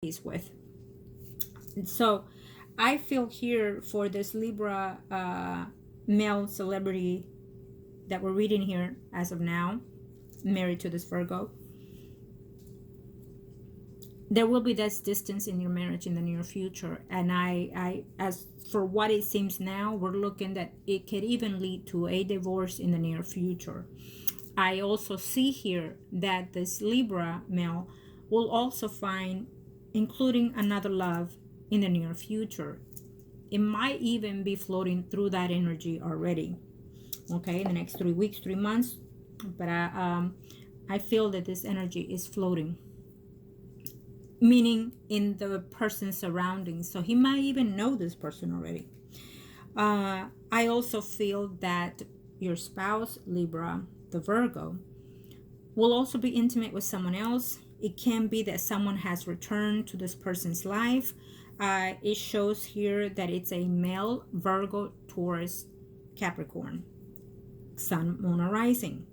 is with. So I feel here for this Libra male celebrity that we're reading here as of now, married to this Virgo, there will be this distance in your marriage in the near future. And I as for what it seems now, we're looking that it could even lead to a divorce in the near future. I also see here that this Libra male will also find, including another love in the near future. It might even be floating through that energy already, okay, in the next 3 weeks, 3 months. But I feel that this energy is floating, meaning in the person's surroundings. So he might even know this person already. I also feel that your spouse, Libra, the Virgo, will also be intimate with someone else. It can be that someone has returned to this person's life. It shows here that it's a male, Virgo, Taurus, Capricorn, Sun, Moon, or Rising.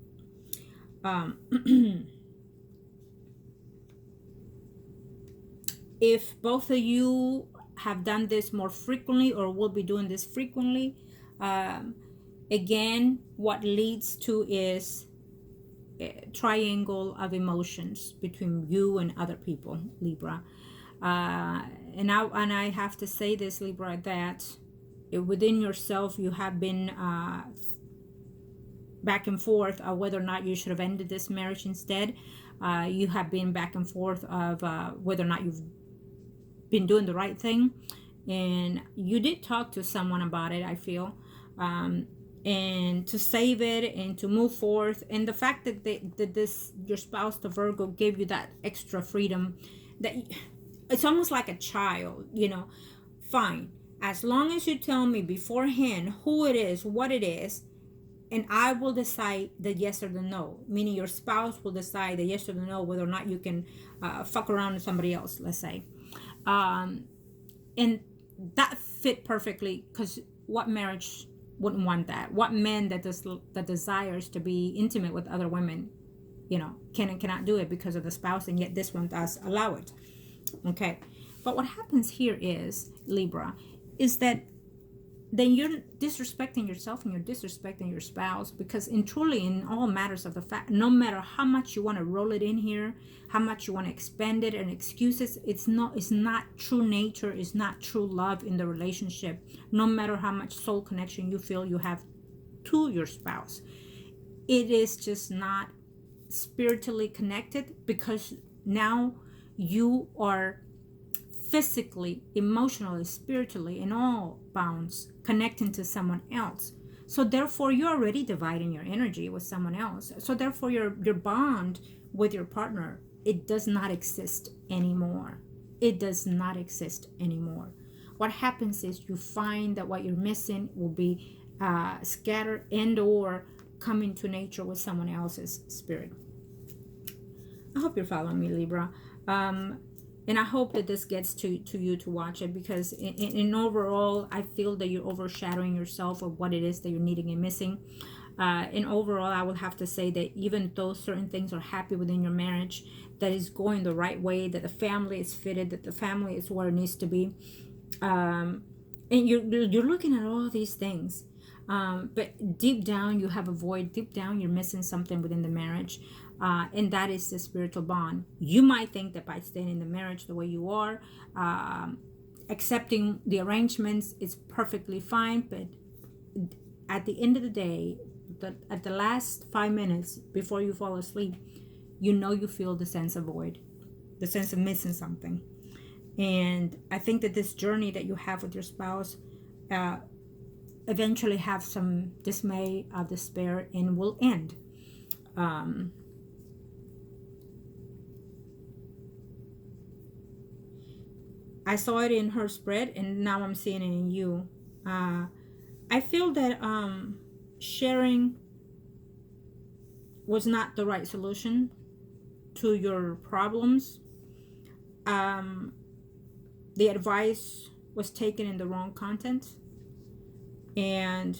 If both of you have done this more frequently or will be doing this frequently, again, what leads to is a triangle of emotions between you and other people, Libra. And I have to say this, Libra, that within yourself you have been back and forth of whether or not you should have ended this marriage instead. You have been back and forth of whether or not you've been doing the right thing, and you did talk to someone about it, I feel, and to save it and to move forth. And the fact that this your spouse, the Virgo, gave you that extra freedom, that it's almost like a child, fine, as long as you tell me beforehand who it is, what it is, and I will decide the yes or the no, meaning your spouse will decide the yes or the no, whether or not you can fuck around with somebody else, let's say. And that fit perfectly, because what marriage wouldn't want that? What man that desires to be intimate with other women, can and cannot do it because of the spouse, and yet this one does allow it. Okay, but what happens here is, Libra, is that then you're disrespecting yourself and you're disrespecting your spouse, because in all matters of the fact, no matter how much you want to roll it in here, how much you want to expand it and excuses, it's not true nature, it's not true love in the relationship. No matter how much soul connection you feel you have to your spouse, it is just not spiritually connected, because now you are physically, emotionally, spiritually, in all bounds connecting to someone else. So therefore you're already dividing your energy with someone else. So therefore your bond with your partner, it does not exist anymore. It does not exist anymore. What happens is you find that what you're missing will be scattered and or come into nature with someone else's spirit. I hope you're following me, Libra. And I hope that this gets to you to watch it, because in overall, I feel that you're overshadowing yourself of what it is that you're needing and missing. And overall, I will have to say that even though certain things are happy within your marriage, that is going the right way, that the family is fitted, that the family is where it needs to be. And you're looking at all these things. But deep down, you have a void. Deep down, you're missing something within the marriage. And that is the spiritual bond. You might think that by staying in the marriage the way you are, accepting the arrangements is perfectly fine. But at the end of the day, at the last 5 minutes before you fall asleep, you feel the sense of void, the sense of missing something. And I think that this journey that you have with your spouse eventually have some dismay, despair, and will end. I saw it in her spread, and now I'm seeing it in you. I feel that sharing was not the right solution to your problems. The advice was taken in the wrong content, and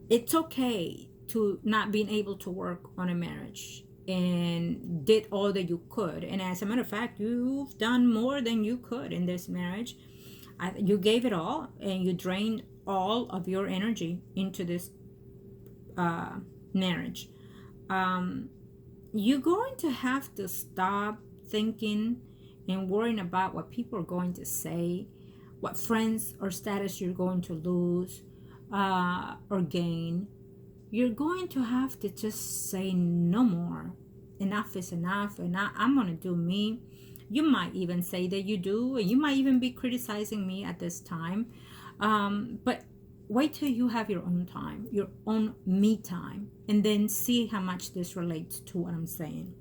it's okay to not being able to work on a marriage. and did all that you could. And as a matter of fact, you've done more than you could in this marriage. You gave it all, and you drained all of your energy into this marriage. You're going to have to stop thinking and worrying about what people are going to say, what friends or status you're going to lose or gain. You're going to have to just say no more. Enough is enough, and I'm going to do me. You might even say that you do, and you might even be criticizing me at this time. But wait till you have your own time, your own me time, and then see how much this relates to what I'm saying.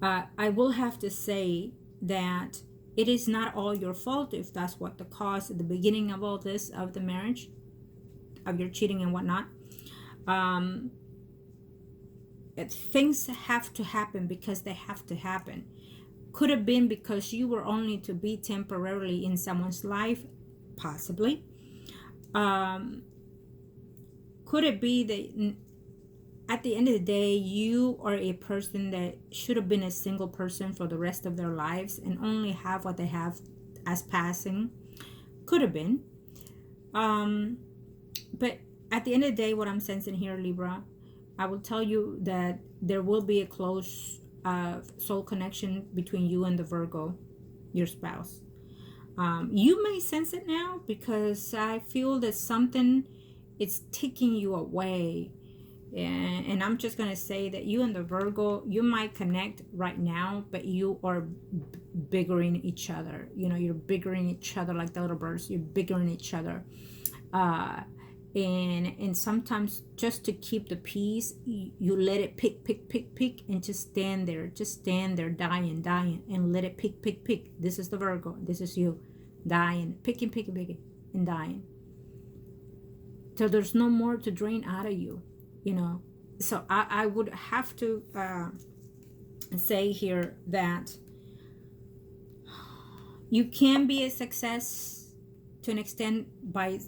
I will have to say that it is not all your fault if that's what the cause at the beginning of all this, of the marriage, of your cheating and whatnot. Things have to happen because they have to happen. Could have been because you were only to be temporarily in someone's life, possibly. Could it be that at the end of the day, you are a person that should have been a single person for the rest of their lives and only have what they have as passing? Could have been. But at the end of the day, what I'm sensing here, Libra, I will tell you that there will be a close soul connection between you and the Virgo, your spouse. You may sense it now because I feel that something is taking you away. And I'm just going to say that you and the Virgo, you might connect right now, but you are biggering each other. You know, you're biggering each other like the little birds. You're biggering each other. And sometimes just to keep the peace, you let it pick, and just stand there, dying, and let it pick. This is the Virgo. This is you, dying, picking, and dying. So there's no more to drain out of you, you know. So I would have to say here that you can be a success to an extent by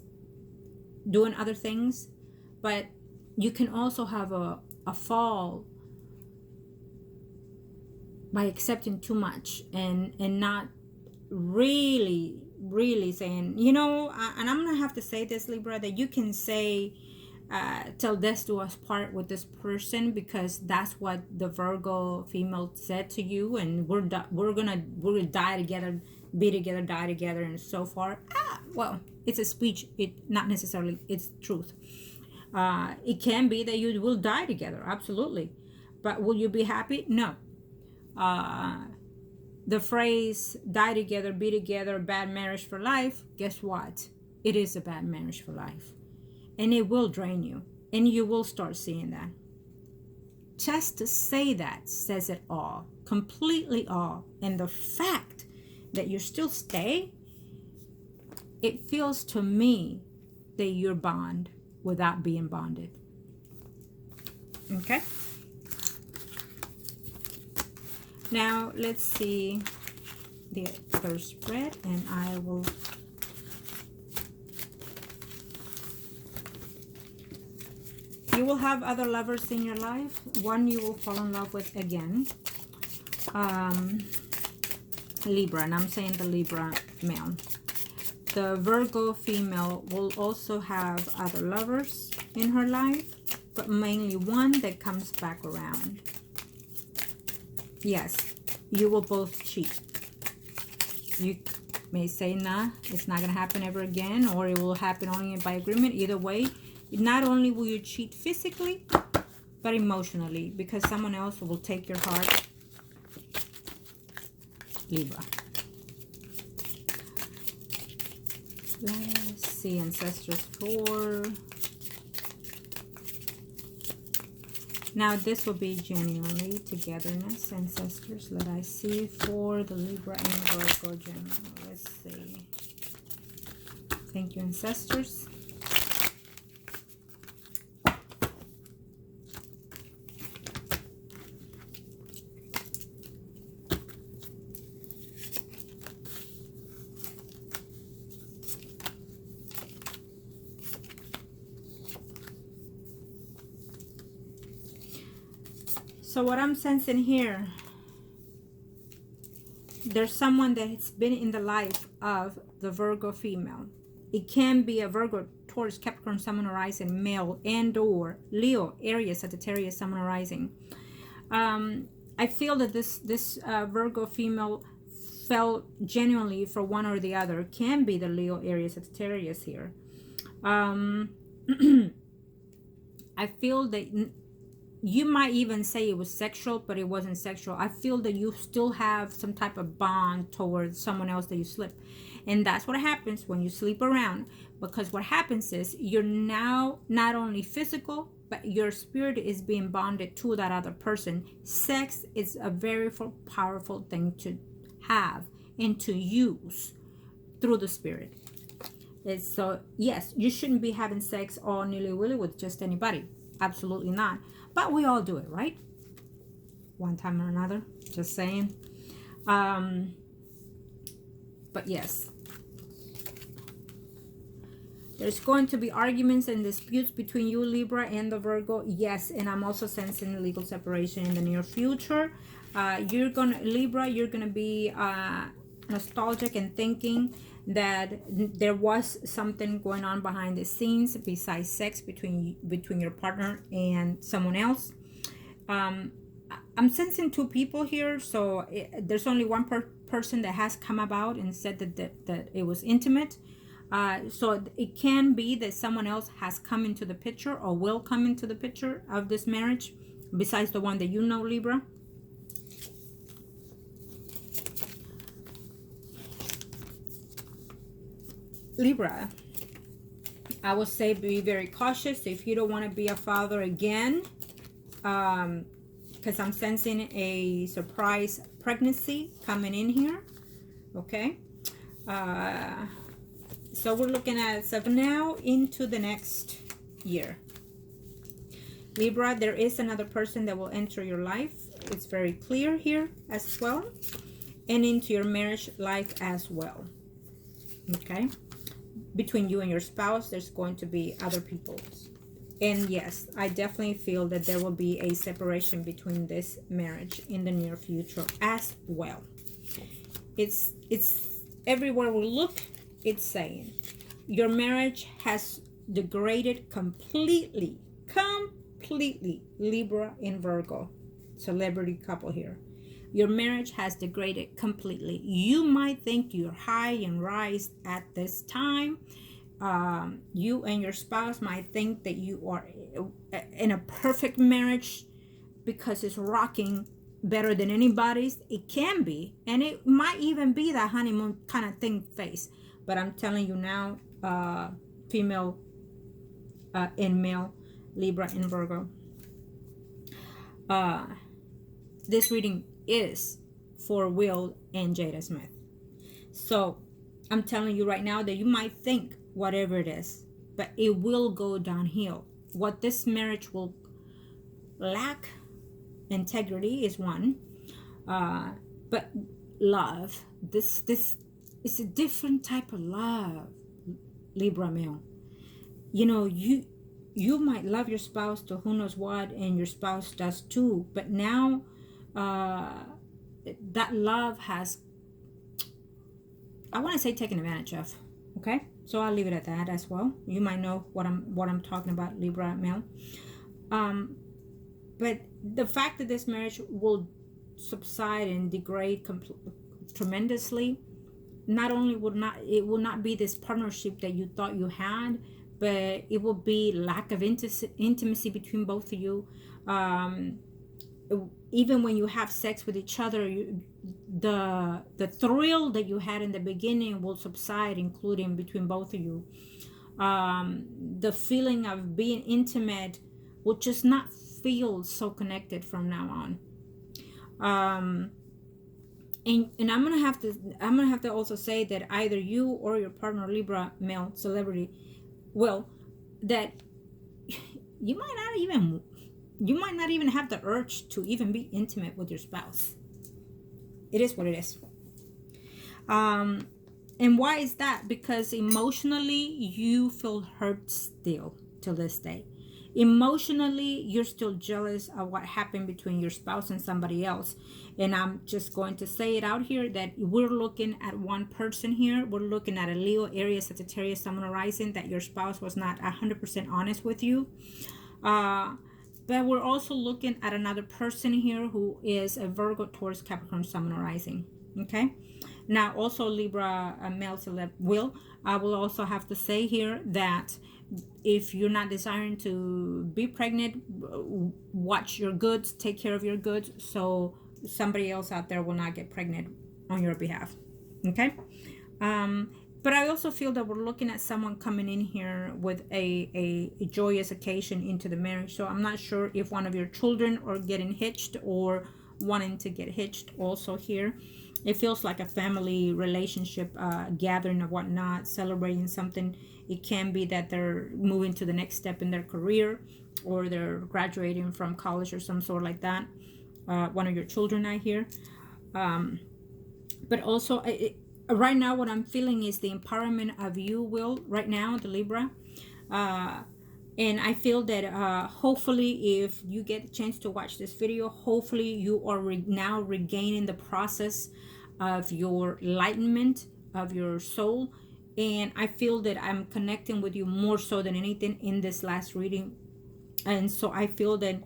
doing other things, but you can also have a fall by accepting too much and not really saying, you know, and I'm gonna have to say this, Libra, that you can say till death do us part with this person, because that's what the Virgo female said to you, and we're gonna die together, be together, die together, and so far. Well, it's a speech, it not necessarily it's truth. It can be that you will die together, absolutely, but will you be happy? No. The phrase die together, be together, bad marriage for life, guess what? It is a bad marriage for life, and it will drain you, and you will start seeing that. Just to say that says it all, completely all. And the fact that you still stay, it feels to me that you're bond without being bonded. Okay? Now, let's see the other spread, and I will... You will have other lovers in your life. One you will fall in love with again. Libra, and I'm saying the Libra male. The Virgo female will also have other lovers in her life, but mainly one that comes back around. Yes, you will both cheat. You may say, nah, it's not going to happen ever again, or it will happen only by agreement. Either way, not only will you cheat physically, but emotionally, because someone else will take your heart. Libra. Let's see, ancestors for... Now, this will be genuinely togetherness, ancestors. Let I see for the Libra and Virgo genuine. Let's see. Thank you, ancestors. So what I'm sensing here, there's someone that's been in the life of the Virgo female. It can be a Virgo, Taurus, Capricorn, Sun, Rising, male, and or Leo, Aries, Sagittarius, Sun, Rising. I feel that this Virgo female felt genuinely for one or the other. Can be the Leo, Aries, Sagittarius here. I feel that you might even say it was sexual, but it wasn't sexual. I feel that you still have some type of bond towards someone else that you sleep. And that's what happens when you sleep around. Because what happens is you're now not only physical, but your spirit is being bonded to that other person. Sex is a very powerful thing to have and to use through the spirit. So yes, you shouldn't be having sex all nilly-willy with just anybody. Absolutely not. But we all do it, right? One time or another. Just saying. But yes. There's going to be arguments and disputes between you, Libra, and the Virgo. Yes, and I'm also sensing legal separation in the near future. Libra, you're gonna be nostalgic and thinking that there was something going on behind the scenes besides sex between your partner and someone else. I'm sensing two people here, so there's only one person that has come about and said that it was intimate. So it can be that someone else has come into the picture or will come into the picture of this marriage besides the one that you know, Libra. Libra, I would say be very cautious if you don't want to be a father again, because I'm sensing a surprise pregnancy coming in here. Okay, so we're looking at 7 now into the next year. Libra, there is another person that will enter your life. It's very clear here as well, and into your marriage life as well. Okay, between you and your spouse, there's going to be other people. And yes, I definitely feel that there will be a separation between this marriage in the near future as well. It's everywhere we look, it's saying your marriage has degraded completely, Libra and Virgo, celebrity couple here. Your marriage has degraded completely. You might think you're high and rise at this time. You and your spouse might think that you are in a perfect marriage because it's rocking better than anybody's. It can be, and it might even be that honeymoon kind of thing phase. But I'm telling you now, female and male, Libra and Virgo, this reading is for Will and Jada Smith. So I'm telling you right now that you might think whatever it is, but it will go downhill. What this marriage will lack integrity is one, but love, this is a different type of love, Libra male. You know, you might love your spouse to who knows what, and your spouse does too, but now that love has, I want to say, taken advantage of. Okay, so I'll leave it at that as well. You might know what I'm talking about, Libra male. But the fact that this marriage will subside and degrade tremendously, not only it will not be this partnership that you thought you had, but it will be lack of intimacy between both of you. Even when you have sex with each other, the thrill that you had in the beginning will subside, including between both of you. The feeling of being intimate will just not feel so connected from now on. And I'm gonna have to also say that either you or your partner, Libra male celebrity, that you might not even have the urge to even be intimate with your spouse. It is what it is. And why is that? Because emotionally you feel hurt still to this day. Emotionally, you're still jealous of what happened between your spouse and somebody else. And I'm just going to say it out here that we're looking at one person here. We're looking at a Leo, Aries, Sagittarius, Sun, Rising, that your spouse was not 100% honest with you. But we're also looking at another person here who is a Virgo, Taurus, Capricorn, Sun, Rising. Okay. Now, also Libra, male celeb will. I will also have to say here that if you're not desiring to be pregnant, watch your goods, take care of your goods, so somebody else out there will not get pregnant on your behalf. Okay. But I also feel that we're looking at someone coming in here with a joyous occasion into the marriage. So I'm not sure if one of your children are getting hitched or wanting to get hitched also here. It feels like a family relationship gathering or whatnot, celebrating something. It can be that they're moving to the next step in their career, or they're graduating from college or some sort like that. One of your children, I hear. But also, right now, what I'm feeling is the empowerment of you, Will, right now, the Libra. And I feel that hopefully, if you get a chance to watch this video, hopefully you are now regaining the process of your enlightenment of your soul. And I feel that I'm connecting with you more so than anything in this last reading. And so I feel that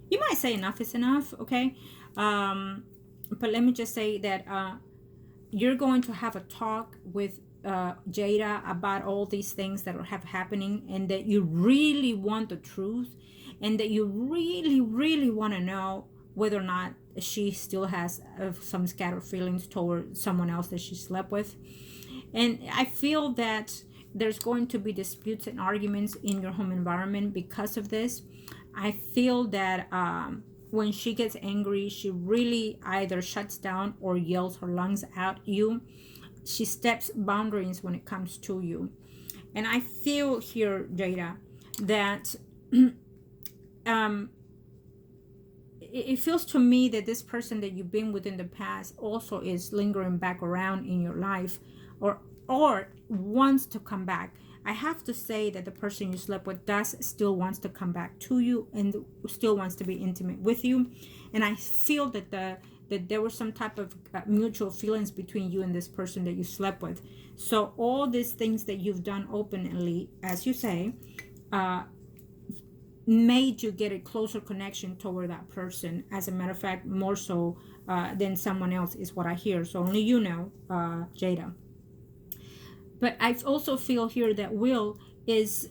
you might say enough is enough, okay? But let me just say that you're going to have a talk with Jada about all these things that have happening, and that you really want the truth, and that you really, really want to know whether or not she still has some scattered feelings toward someone else that she slept with. And I feel that there's going to be disputes and arguments in your home environment because of this. I feel that when she gets angry, she really either shuts down or yells her lungs out at you. She steps boundaries when it comes to you. And I feel here, Jada, that it feels to me that this person that you've been with in the past also is lingering back around in your life, or wants to come back. I have to say that the person you slept with still wants to come back to you and still wants to be intimate with you. And I feel that that there was some type of mutual feelings between you and this person that you slept with. So all these things that you've done openly, as you say, made you get a closer connection toward that person. As a matter of fact, more so than someone else is what I hear. So only you know, Jada. But I also feel here that Will is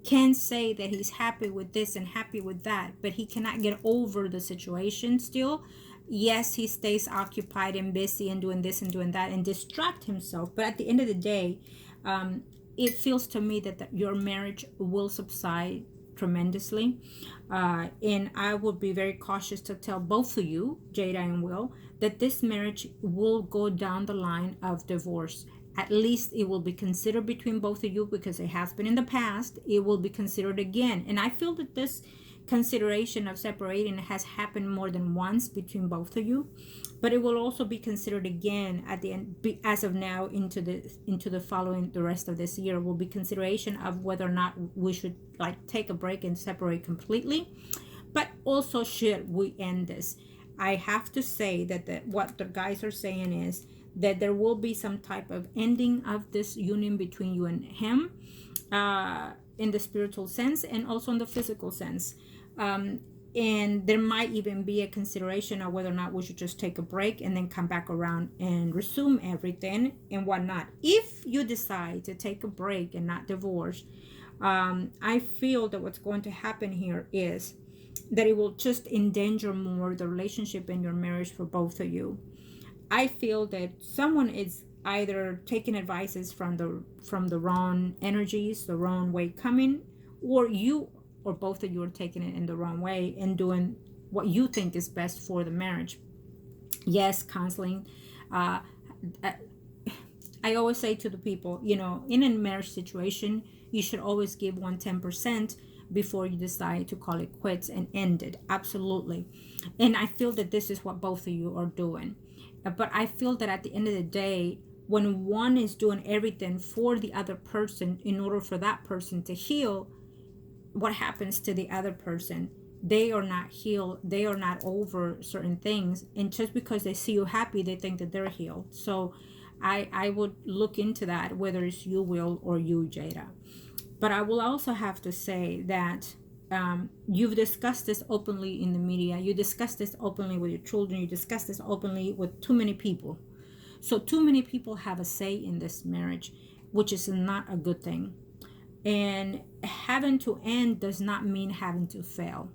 can say that he's happy with this and happy with that, but he cannot get over the situation still. Yes, he stays occupied and busy and doing this and doing that and distract himself. But at the end of the day, it feels to me that your marriage will subside tremendously. And I would be very cautious to tell both of you, Jada and Will, that this marriage will go down the line of divorce. At least it will be considered between both of you, because it has been in the past. It will be considered again. And I feel that this consideration of separating has happened more than once between both of you, but it will also be considered again at the end. As of now, into the following, the rest of this year, will be consideration of whether or not we should take a break and separate completely, but also should we end this. I have to say that what the guys are saying is that there will be some type of ending of this union between you and him, in the spiritual sense and also in the physical sense. And there might even be a consideration of whether or not we should just take a break and then come back around and resume everything and whatnot. If you decide to take a break and not divorce, I feel that what's going to happen here is that it will just endanger more the relationship and your marriage for both of you. I feel that someone is either taking advices from the wrong energies, the wrong way coming, or you or both of you are taking it in the wrong way and doing what you think is best for the marriage. Yes, counseling. I always say to the people, in a marriage situation, you should always give 110% before you decide to call it quits and end it. Absolutely. And I feel that this is what both of you are doing. But I feel that at the end of the day, when one is doing everything for the other person in order for that person to heal, what happens to the other person? They are not healed. They are not over certain things. And just because they see you happy, they think that they're healed. So I would look into that, whether it's you, Will, or you, Jada. But I will also have to say that you've discussed this openly in the media. You discussed this openly with your children. You discussed this openly with too many people. So too many people have a say in this marriage, which is not a good thing. And having to end does not mean having to fail.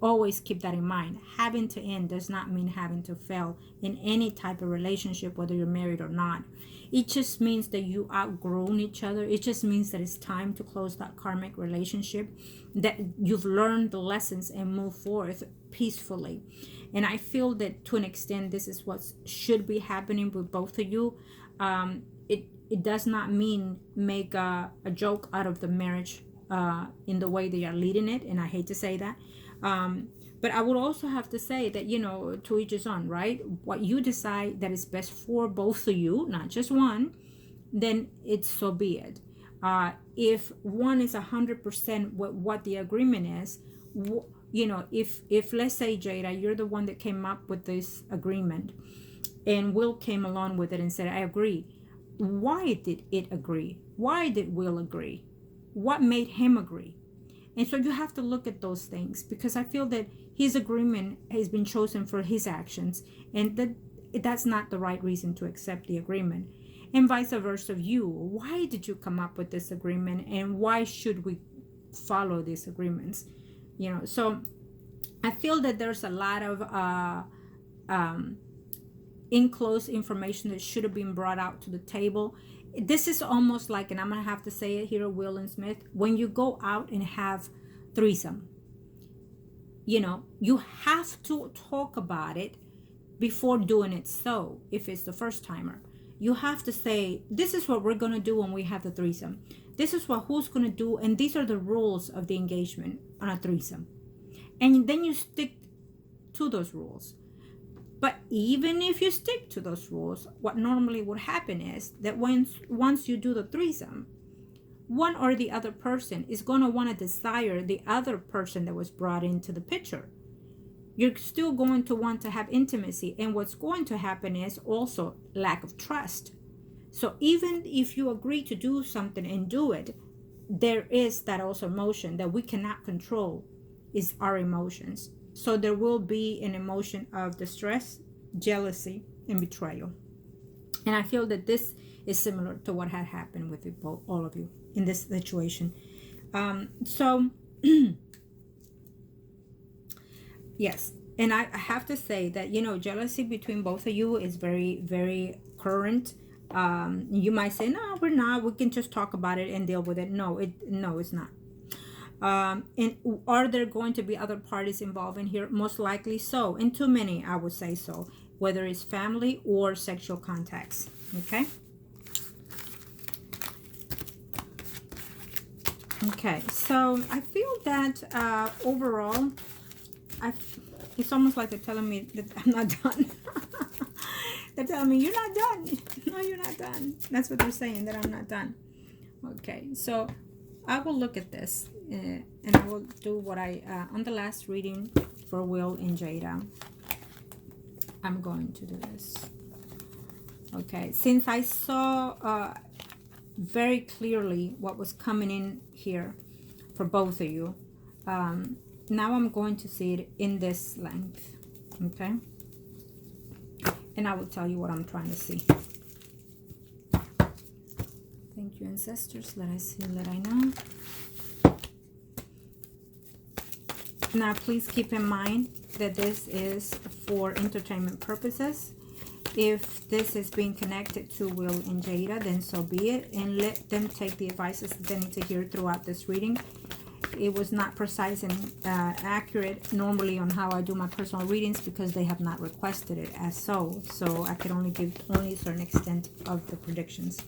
Always keep that in mind. Having to end does not mean having to fail in any type of relationship, whether you're married or not. It just means that you outgrown each other. It just means that it's time to close that karmic relationship, that you've learned the lessons and move forth peacefully. And I feel that to an extent, this is what should be happening with both of you. It does not mean make a joke out of the marriage in the way they are leading it. And I hate to say that. But I would also have to say that, to each his own, right? What you decide that is best for both of you, not just one, then it's so be it. If one is 100% what the agreement is, if let's say, Jada, you're the one that came up with this agreement and Will came along with it and said, I agree. Why did it agree? Why did Will agree? What made him agree? And so you have to look at those things, because I feel that his agreement has been chosen for his actions, and that's not the right reason to accept the agreement. And vice versa, you, why did you come up with this agreement, and why should we follow these agreements? So I feel that there's a lot of enclosed information that should have been brought out to the table. This is almost like, and I'm going to have to say it here, Will and Smith, when you go out and have threesome, you have to talk about it before doing it. So if it's the first timer, you have to say, this is what we're going to do when we have the threesome. This is what who's going to do. And these are the rules of the engagement on a threesome. And then you stick to those rules. But even if you stick to those rules, what normally would happen is that once you do the threesome, one or the other person is going to want to desire the other person that was brought into the picture. You're still going to want to have intimacy. And what's going to happen is also lack of trust. So even if you agree to do something and do it, there is that also emotion that we cannot control, is our emotions. So there will be an emotion of distress, jealousy, and betrayal. And I feel that this is similar to what had happened with all of you in this situation. Yes. And I have to say that, jealousy between both of you is very, very current. You might say, no, we're not. We can just talk about it and deal with it. No, it's not. And are there going to be other parties involved in here? Most likely so. And too many, I would say so. Whether it's family or sexual contacts. Okay? Okay, so I feel that overall, it's almost like they're telling me that I'm not done. They're telling me, you're not done. No, you're not done. That's what they're saying, that I'm not done. Okay, so I will look at this and I will do what on the last reading for Will and Jada, I'm going to do this. Okay, since I saw very clearly what was coming in here for both of you, now I'm going to see it in this length. Okay, and I will tell you what I'm trying to see. Thank you, ancestors. Let I see, let I know. Now, please keep in mind that this is for entertainment purposes. If this is being connected to Will and Jada, then so be it. And let them take the advices that they need to hear throughout this reading. It was not precise and accurate normally on how I do my personal readings because they have not requested it as so. So I can only give only a certain extent of the predictions.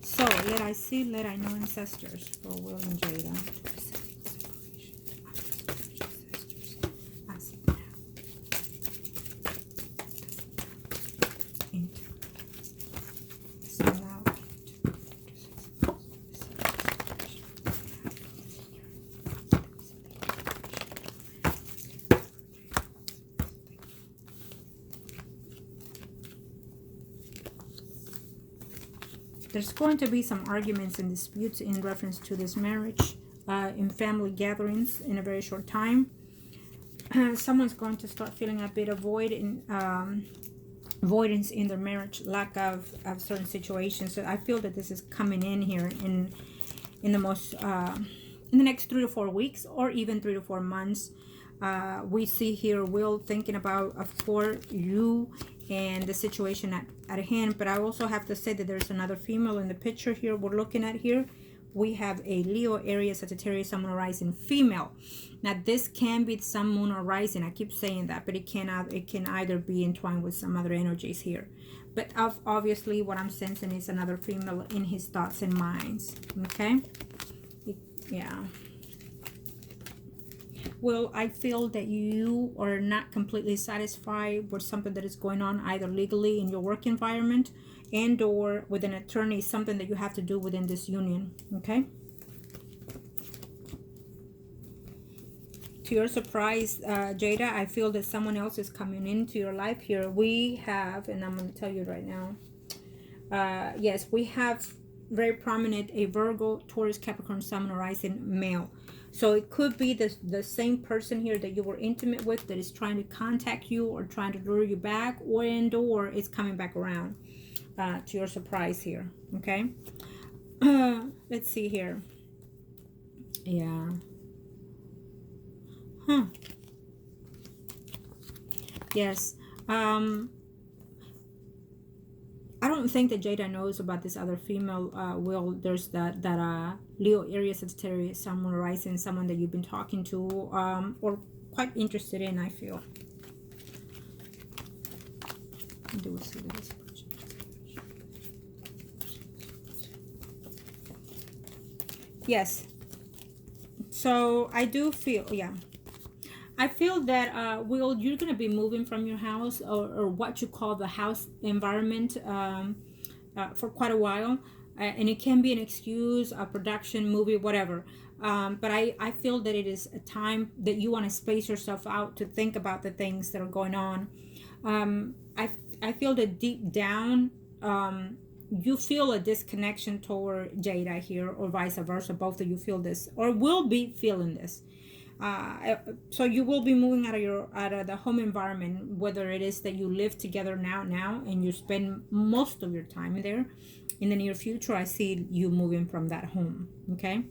So let I see, let I know, ancestors, for Will and Jada. There's going to be some arguments and disputes in reference to this marriage in family gatherings in a very short time. Someone's going to start feeling a bit of avoidance in their marriage, lack of certain situations. So I feel that this is coming in here in the most in the next 3 to 4 weeks, or even 3 to 4 months. We see here Will thinking about, of course, you and the situation at hand. But I also have to say that there's another female in the picture here we're looking at here. We have a Leo, Aries, Sagittarius, Sun, Moon, Rising female. Now this can be Sun, Moon, or Rising. I keep saying that, but it can either be entwined with some other energies here. But obviously what I'm sensing is another female in his thoughts and minds. Okay? Yeah. Well, I feel that you are not completely satisfied with something that is going on, either legally in your work environment and or with an attorney, something that you have to do within this union. Okay? To your surprise, Jada, I feel that someone else is coming into your life here. We have, and I'm going to tell you right now, yes, we have very prominent a Virgo, Taurus, Capricorn, Sun, Moon, Rising male. So it could be the same person here that you were intimate with that is trying to contact you or trying to lure you back, or it's coming back around to your surprise here. Okay? Let's see here. Yeah. Yes. I don't think that Jada knows about this other female. Will, there's that Leo, Aries, Sagittarius, someone rising, someone that you've been talking to or quite interested in, I feel. Do we see this? Yes. So I do feel, yeah. I feel that, Will, you're going to be moving from your house or what you call the house environment for quite a while. And it can be an excuse, a production, movie, whatever. But I feel that it is a time that you want to space yourself out to think about the things that are going on. I feel that deep down, you feel a disconnection toward Jada here, or vice versa. Both of you feel this or will be feeling this. So you will be moving out of the home environment, whether it is that you live together now and you spend most of your time there. In the near future, I see you moving from that home. Okay,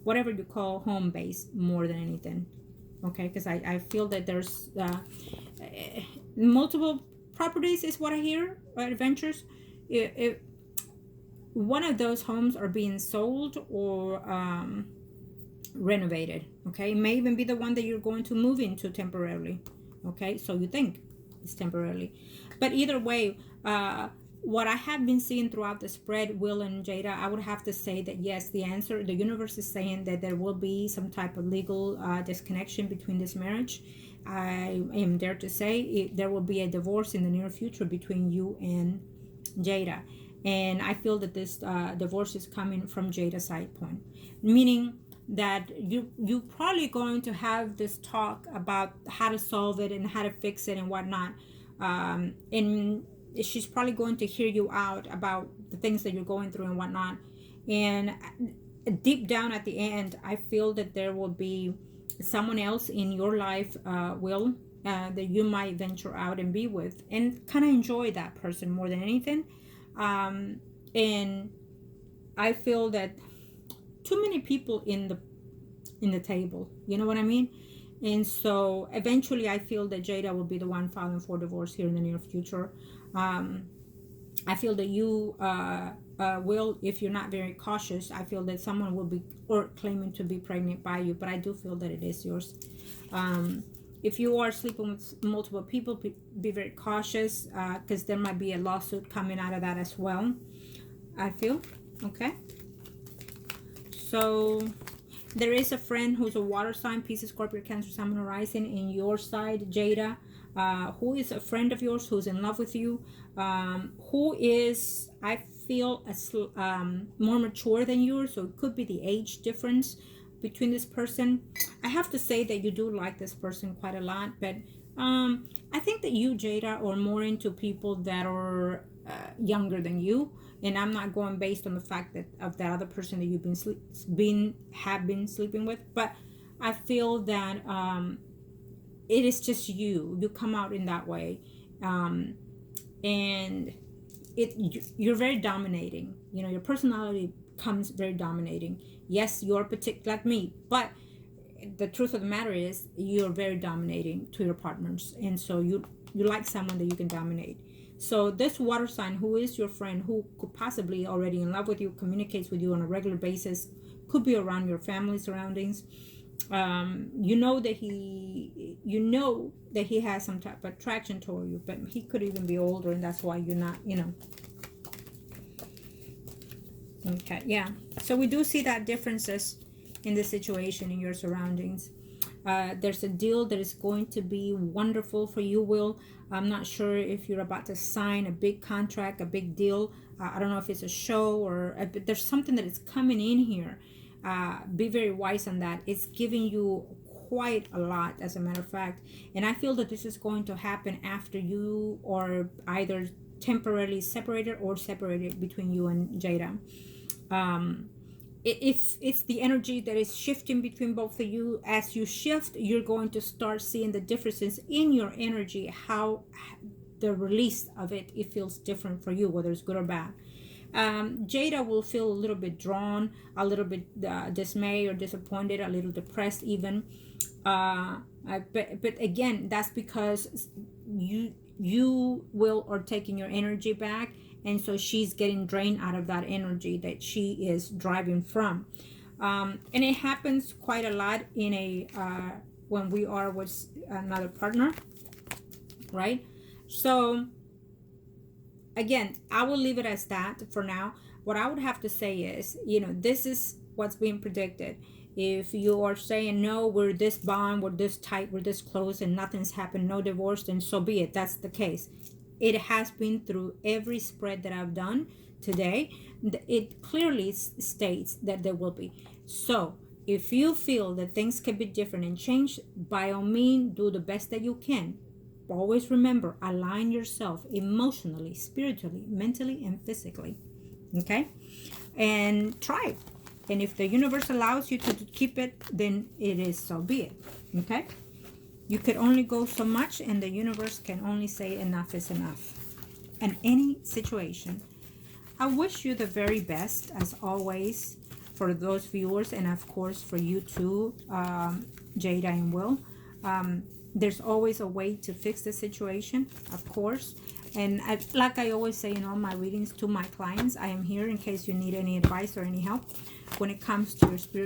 whatever you call home base, more than anything. Okay, because I feel that there's multiple properties is what I hear, adventures. If one of those homes are being sold or renovated, okay, it may even be the one that you're going to move into temporarily. Okay, so you think it's temporarily, but either way, what I have been seeing throughout the spread, Will and Jada, I would have to say that yes, the universe is saying that there will be some type of legal disconnection between this marriage. I am there to say there will be a divorce in the near future between you and Jada, and I feel that this divorce is coming from Jada's side point, meaning that you probably going to have this talk about how to solve it and how to fix it and whatnot, and she's probably going to hear you out about the things that you're going through and whatnot. And deep down at the end, I feel that there will be someone else in your life, Will, that you might venture out and be with and kind of enjoy that person more than anything. And I feel that too many people in the table, you know what I mean? And so eventually I feel that Jada will be the one filing for divorce here in the near future. I feel that you will, if you're not very cautious, I feel that someone will be or claiming to be pregnant by you, but I do feel that it is yours. If you are sleeping with multiple people, be very cautious, because there might be a lawsuit coming out of that as well, I feel. Okay, so there is a friend who's a water sign, Pisces, Scorpio, Cancer, Sun, Moon, Rising in your side, Jada, who is a friend of yours, who's in love with you, who is, I feel, more mature than you, so it could be the age difference between this person. I have to say that you do like this person quite a lot, but I think that you, Jada, are more into people that are younger than you. And I'm not going based on the fact that of that other person that you've have been sleeping with, but I feel that it is just you come out in that way. And you're very dominating. You know, your personality comes very dominating. Yes, you're particular like me, but the truth of the matter is you're very dominating to your partners, and so you like someone that you can dominate. So this water sign, who is your friend, who could possibly already in love with you, communicates with you on a regular basis, could be around your family surroundings. You know that he has some type of attraction toward you, but he could even be older, and that's why you're not, you know. Okay, yeah. So we do see that differences in the situation, in your surroundings. There's a deal that is going to be wonderful for you, Will. I'm not sure if you're about to sign a big contract, a big deal. I don't know if it's a show or, but there's something that is coming in here. Be very wise on that. It's giving you quite a lot, as a matter of fact. And I feel that this is going to happen after you are either temporarily separated or separated between you and Jada. If it's the energy that is shifting between both of you, as you shift, you're going to start seeing the differences in your energy, how the release of it feels different for you, whether it's good or bad. Jada will feel a little bit drawn, a little bit dismayed or disappointed, a little depressed even. But again, that's because you will are taking your energy back, and so she's getting drained out of that energy that she is driving from. And it happens quite a lot in a when we are with another partner, right? So again, I will leave it as that for now. What I would have to say is, you know, this is what's being predicted. If you are saying, no, we're this bond, we're this tight, we're this close, and nothing's happened, no divorce, then so be it. That's the case. It has been through every spread that I've done today. It clearly states that there will be. So if you feel that things can be different and change, by all means, do the best that you can. Always remember, align yourself emotionally, spiritually, mentally, and physically. Okay? And try it. And if the universe allows you to keep it, then it is, so be it. Okay? You could only go so much, and the universe can only say enough is enough. In any situation. I wish you the very best, as always, for those viewers, and of course for you too, Jada and Will. There's always a way to fix the situation, of course. And like I always say in all my readings to my clients, I am here in case you need any advice or any help when it comes to your spiritual